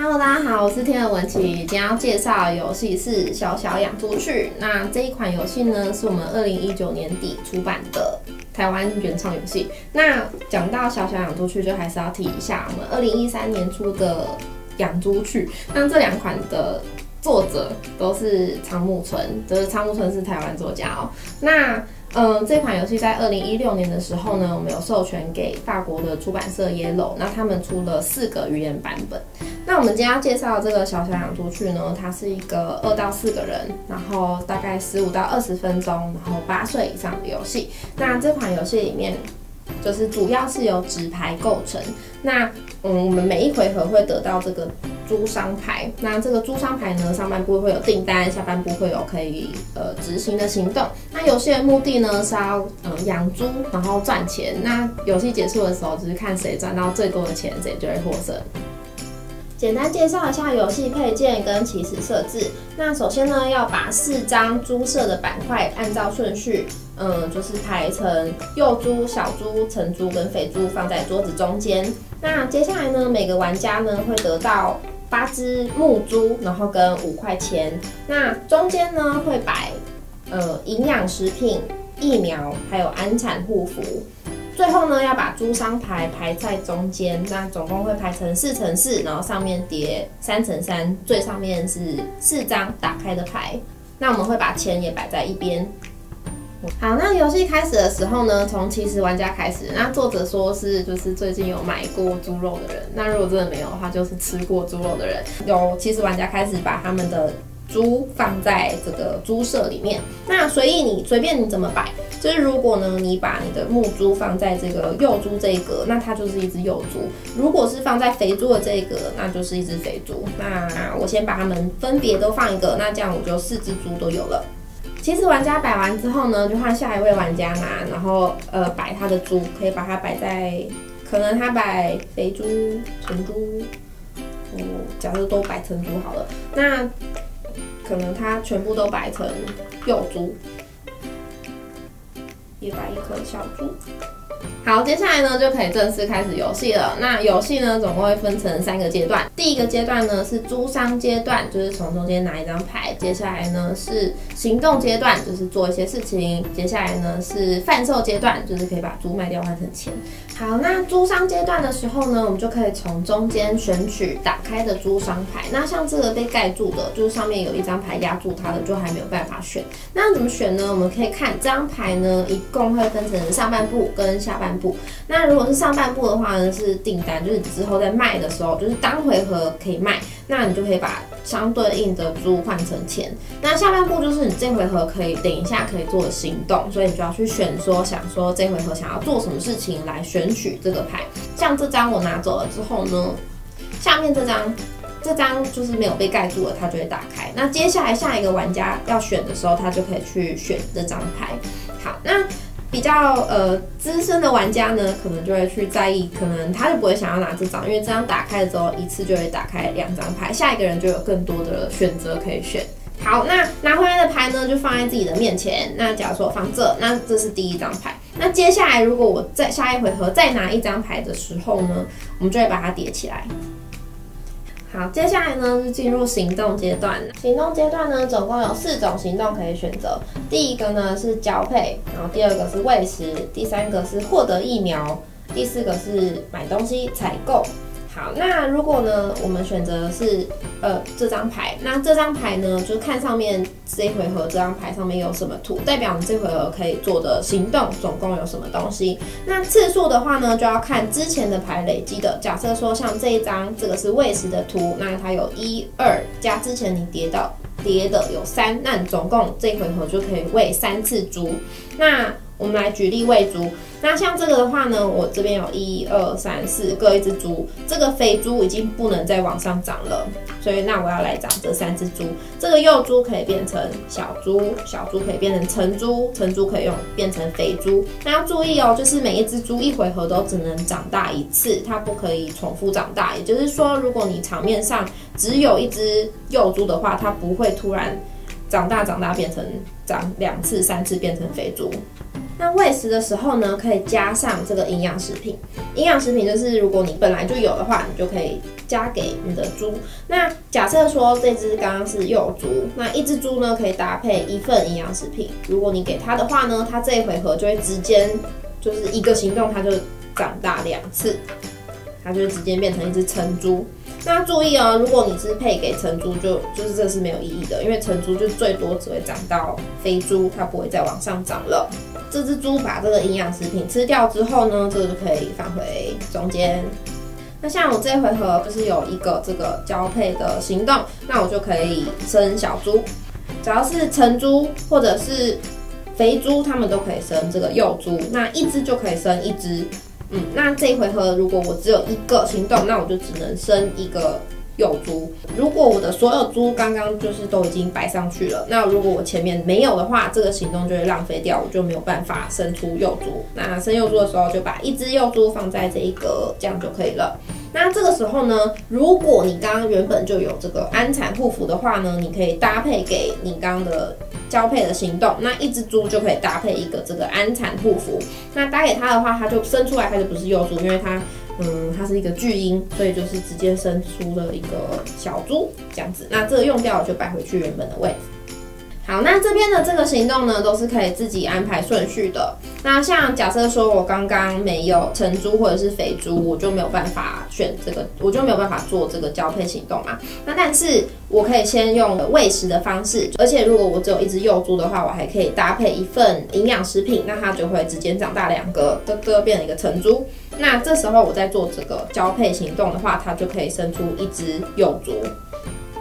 Hello， 大家好，我是天鹅文琪，今天要介绍的游戏是小小养猪趣。那这一款游戏呢，是我们2019年底出版的台湾原创游戏。那讲到小小养猪趣，就还是要提一下我们2013年出的养猪趣。那这两款的作者都是仓木村，就是仓木村是台湾作家哦。那这款游戏在2016年的时候呢，我们有授权给法国的出版社 Yellow， 那他们出了4个语言版本。那我们今天要介绍的这个小小养猪趣呢，它是一个2到4个人，然后大概15到20分钟，然后8岁以上的游戏。那这款游戏里面就是主要是由纸牌构成。那我们每一回合会得到这个猪商牌。那这个猪商牌呢，上半部会有订单，下半部会有可以执行的行动。那游戏的目的呢是要养猪，然后赚钱。那游戏结束的时候，就是看谁赚到最多的钱，谁就会获胜。简单介绍一下游戏配件跟起始设置。那首先呢，要把4张猪舍的板块按照顺序，就是排成幼猪、小猪、成猪跟肥猪放在桌子中间。那接下来呢，每个玩家呢会得到8只木猪，然后跟5块钱。那中间呢会摆营养食品、疫苗，还有安产护肤。最后呢，要把猪商牌排在中间，那总共会排成4×4，然后上面叠3×3，最上面是4张打开的牌。那我们会把钱也摆在一边。好，那游戏开始的时候呢，从起始玩家开始。那作者说是就是最近有买过猪肉的人，那如果真的没有的话，就是吃过猪肉的人。由起始玩家开始把他们的猪放在这个猪舍里面，那随便你怎么摆，就是如果呢你把你的木猪放在这个幼猪这一格，那它就是一只幼猪；如果是放在肥猪的这一格，那就是一只肥猪。那我先把它们分别都放一个，那这样我就4只猪都有了。其实玩家摆完之后呢，就换下一位玩家拿，然后摆他的猪，可以把它摆在，可能他摆肥猪、成猪，假设都摆成猪好了，那可能它全部都摆成幼猪，也摆一颗小猪。好，接下来呢就可以正式开始游戏了。那游戏呢总共会分成3个阶段。第一个阶段呢是猪商阶段，就是从中间拿一张牌。接下来呢是行动阶段，就是做一些事情。接下来呢是贩售阶段，就是可以把猪卖掉换成钱。好，那猪商阶段的时候呢，我们就可以从中间选取打开的猪商牌。那像这个被盖住的，就是上面有一张牌压住它的，就还没有办法选。那怎么选呢？我们可以看这张牌呢，一共会分成上半部跟下半部。那如果是上半部的话呢，是订单，就是之后在卖的时候，就是当回合可以卖，那你就可以把相对应的猪换成钱。那下半部就是你这回合可以等一下可以做的行动，所以你就要去选想说这回合想要做什么事情来选取这个牌。像这张我拿走了之后呢，下面这张就是没有被盖住了，它就会打开。那接下来下一个玩家要选的时候，他就可以去选这张牌。好，那比较资深的玩家呢，可能就会去在意，可能他就不会想要拿这张，因为这张打开了之后，一次就会打开2张牌，下一个人就有更多的选择可以选。好，那拿回来的牌呢，就放在自己的面前。那假如说我放这，那这是第1张牌。那接下来如果我在下一回合再拿1张牌的时候呢，我们就会把它叠起来。好，接下来呢是进入行动阶段。行动阶段呢，总共有4种行动可以选择。第一个呢是交配，然后第2个是喂食，第3个是获得疫苗，第4个是买东西采购。好，那如果呢我们选择的是这张牌，那这张牌呢就看上面这一回合这张牌上面有什么图，代表你这回合可以做的行动总共有什么东西。那次数的话呢，就要看之前的牌累积的。假设说像这一张，这个是喂食的图，那它有1、2加之前你叠的有3，那你总共这一回合就可以喂3次猪。那我们来举例喂猪，那像这个的话呢，我这边有1、2、3、4各1只猪，这个肥猪已经不能再往上涨了，所以那我要来长这3只猪。这个幼猪可以变成小猪，小猪可以变成成猪，成猪可以变成肥猪。那要注意哦，就是每一只猪一回合都只能长大1次，它不可以重复长大。也就是说，如果你场面上只有1只幼猪的话，它不会突然长大变成长2次、3次变成肥猪。那喂食的时候呢，可以加上这个营养食品。营养食品就是如果你本来就有的话，你就可以加给你的猪。那假设说这只刚刚是幼猪，那一只猪呢可以搭配1份营养食品。如果你给它的话呢，它这一回合就会直接就是一个行动，它就长大2次，它就会直接变成一只成猪。那注意哦，如果你是配给成猪，就是这是没有意义的，因为成猪就最多只会长到肥猪，它不会再往上涨了。这只猪把这个营养食品吃掉之后呢，这个就可以返回中间。那像我这回合就是有一个这个交配的行动，那我就可以生小猪，只要是成猪或者是肥猪，它们都可以生这个幼猪，那一只就可以生一只。那这一回合如果我只有1个行动，那我就只能生1个幼猪。如果我的所有猪刚刚就是都已经摆上去了，那如果我前面没有的话，这个行动就会浪费掉，我就没有办法生出幼猪。那生幼猪的时候，就把1只幼猪放在这一格，这样就可以了。那这个时候呢，如果你刚刚原本就有这个安产护肤的话呢，你可以搭配给你刚刚的交配的行动，那一只猪就可以搭配一个这个安产护肤。那搭给它的话，它就生出来，它就不是幼猪，因为它是一个巨婴，所以就是直接生出了一个小猪这样子。那这个用掉了就摆回去原本的位置。好，那这边的这个行动呢，都是可以自己安排顺序的。那像假设说我刚刚没有成猪或者是肥猪，我就没有办法选这个，我就没有办法做这个交配行动嘛。那但是我可以先用喂食的方式，而且如果我只有一只幼猪的话，我还可以搭配1份营养食品，那它就会直接长大2个，变成一个成猪。那这时候我在做这个交配行动的话，它就可以生出1只幼猪。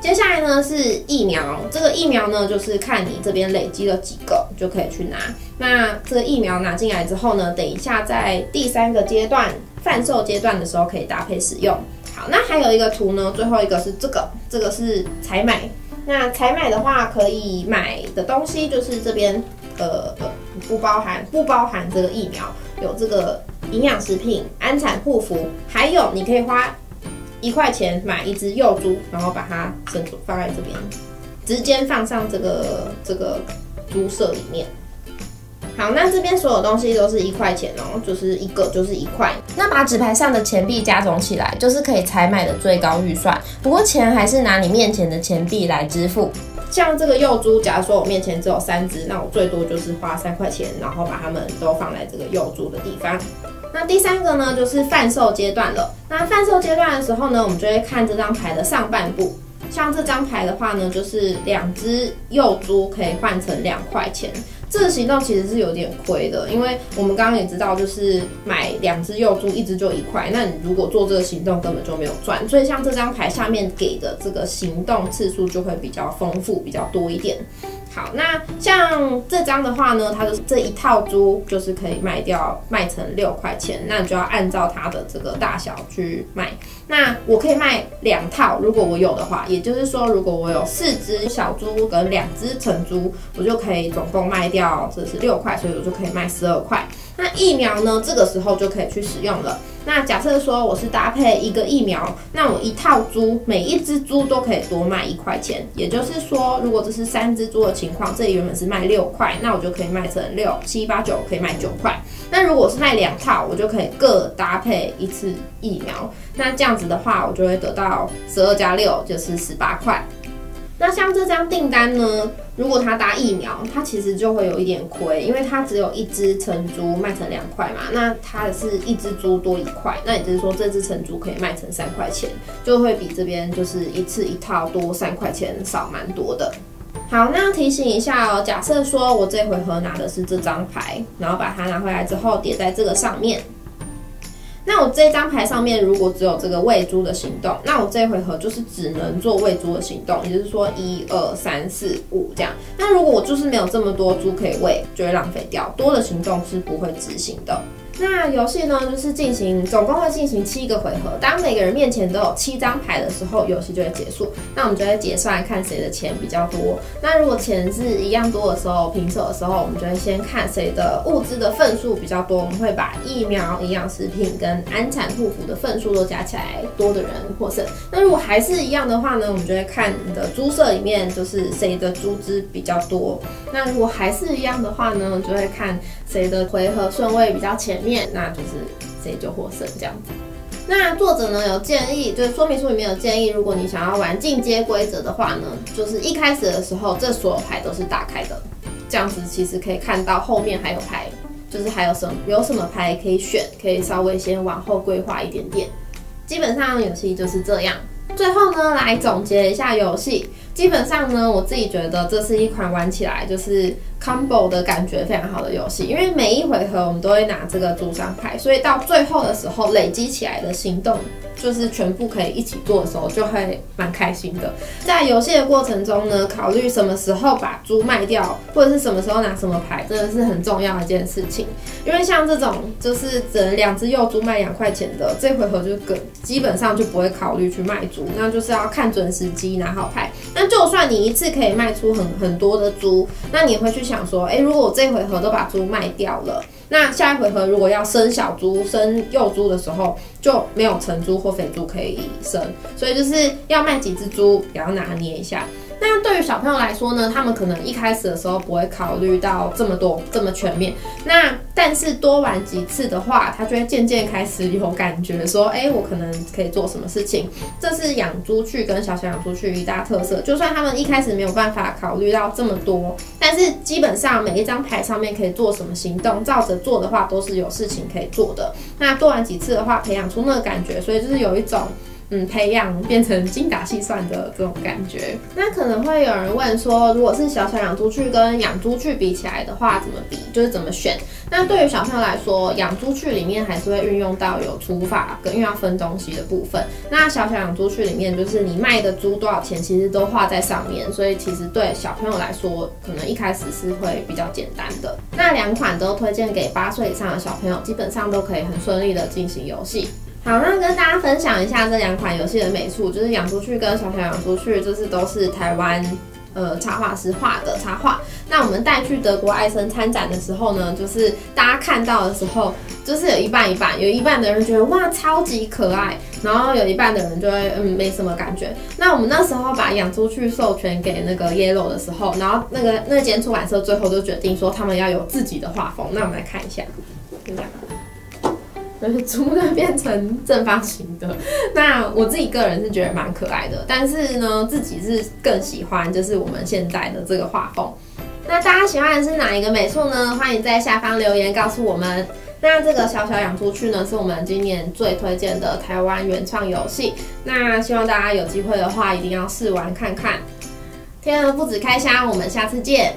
接下来呢是疫苗，这个疫苗呢就是看你这边累积了几个就可以去拿。那这个疫苗拿进来之后呢，等一下在第3个阶段贩售阶段的时候可以搭配使用。好，那还有一个图呢，最后一个是这个是采买。那采买的话可以买的东西就是这边不包含这个疫苗，有这个营养食品、安产护肤，还有你可以花1块钱买1只幼猪，然后把它放在这边，直接放上这个猪舍里面。好，那这边所有东西都是1块钱哦，就是一个就是1块。那把纸牌上的钱币加总起来，就是可以采买的最高预算。不过钱还是拿你面前的钱币来支付。像这个幼猪，假如说我面前只有3只，那我最多就是花3块钱，然后把它们都放在这个幼猪的地方。那第3个呢，就是贩售阶段了。那贩售阶段的时候呢，我们就会看这张牌的上半部。像这张牌的话呢，就是2只幼猪可以换成2块钱。这个行动其实是有点亏的，因为我们刚刚也知道，就是买2只幼猪，1只就1块，那你如果做这个行动根本就没有赚。所以像这张牌下面给的这个行动次数就会比较丰富，比较多一点。好，那像这张的话呢，它的这一套猪就是可以卖成6块钱，那你就要按照它的这个大小去卖。那我可以卖2套，如果我有的话，也就是说，如果我有4只小猪跟2只成猪，我就可以总共卖掉这是6块，所以我就可以卖12块。那疫苗呢，这个时候就可以去使用了。那假设说我是搭配1个疫苗，那我1套猪，每一只猪都可以多卖1块钱。也就是说，如果这是3只猪的情况，这里原本是卖6块，那我就可以卖成6、7、8、9，可以卖9块。那如果是卖2套，我就可以各搭配1次疫苗。那这样子的话，我就会得到12加6就是18块。那像这张订单呢，如果它搭疫苗，它其实就会有一点亏，因为它只有1只成猪卖成2块嘛，那它是1只猪多1块，那也就是说这只成猪可以卖成3块钱，就会比这边就是1次1套多3块钱少蛮多的。好，那提醒一下哦，假设说我这回合拿的是这张牌，然后把它拿回来之后叠在这个上面。那我这张牌上面如果只有这个喂猪的行动，那我这回合就是只能做喂猪的行动，也就是说1、2、3、4、5这样。那如果我就是没有这么多猪可以喂，就会浪费掉，多的行动是不会执行的。那游戏呢，就是总共会进行7个回合。当每个人面前都有7张牌的时候，游戏就会结束。那我们就会结算，看谁的钱比较多。那如果钱是一样多的时候，平手的时候，我们就会先看谁的物资的份数比较多。我们会把疫苗、营养食品跟安产护肤的份数都加起来，多的人获胜。那如果还是一样的话呢，我们就会看你的猪舍里面就是谁的猪只比较多。那如果还是一样的话呢，就会看谁的回合顺位比较前面，那就是谁就获胜这样子。那作者呢有建议，就是说明书里面有建议，如果你想要玩进阶规则的话呢，就是一开始的时候，这所有牌都是打开的，这样子其实可以看到后面还有牌，就是还有什么牌可以选，可以稍微先往后规划一点点。基本上游戏就是这样。最后呢，来总结一下游戏。基本上呢，我自己觉得这是一款玩起来就是 combo 的感觉非常好的游戏，因为每一回合我们都会拿这个主张牌，所以到最后的时候累积起来的行动就是全部可以一起做的时候，就会蛮开心的。在游戏的过程中呢，考虑什么时候把猪卖掉，或者是什么时候拿什么牌，真的是很重要的一件事情。因为像这种就是只能2只幼猪卖2块钱的，这回合就基本上就不会考虑去卖猪，那就是要看准时机拿好牌。那就算你一次可以卖出很多的猪，那你会去想说，如果我这回合都把猪卖掉了，那下一回合如果要生小猪、生幼猪的时候，就没有成猪或肥猪可以生，所以就是要卖几只猪也要拿捏一下。那对于小朋友来说呢，他们可能一开始的时候不会考虑到这么多这么全面，但是多玩几次的话，他就会渐渐开始有感觉说，我可能可以做什么事情。这是养猪趣跟小养猪趣一大特色，就算他们一开始没有办法考虑到这么多，但是基本上每一张牌上面可以做什么行动，照着做的话都是有事情可以做的。那多玩几次的话，培养出那个感觉，所以就是有一种培养变成精打细算的这种感觉。那可能会有人问说，如果是小养猪趣跟养猪趣比起来的话，怎么比？就是怎么选？那对于小朋友来说，养猪趣里面还是会运用到有除法跟因为要分东西的部分。那小养猪趣里面，就是你卖的猪多少钱，其实都画在上面，所以其实对小朋友来说，可能一开始是会比较简单的。那2款都推荐给8岁以上的小朋友，基本上都可以很顺利的进行游戏。好，那跟大家分享一下这2款游戏的美术，就是养猪趣跟小养猪趣，就是都是台湾插画师画的插画。那我们带去德国艾森参展的时候呢，就是大家看到的时候，就是有一半一半，有一半的人觉得哇超级可爱，然后有一半的人就会没什么感觉。那我们那时候把养猪趣授权给那个 Yellow 的时候，然后那间出版社最后就决定说他们要有自己的画风。那我们来看一下，就这样。就是猪呢变成正方形的，那我自己个人是觉得蛮可爱的，但是呢自己是更喜欢就是我们现在的这个画风。那大家喜欢的是哪一个美术呢？欢迎在下方留言告诉我们。那这个小养猪趣呢是我们今年最推荐的台湾原创游戏，那希望大家有机会的话一定要试玩看看。天鹅不止开箱，我们下次见。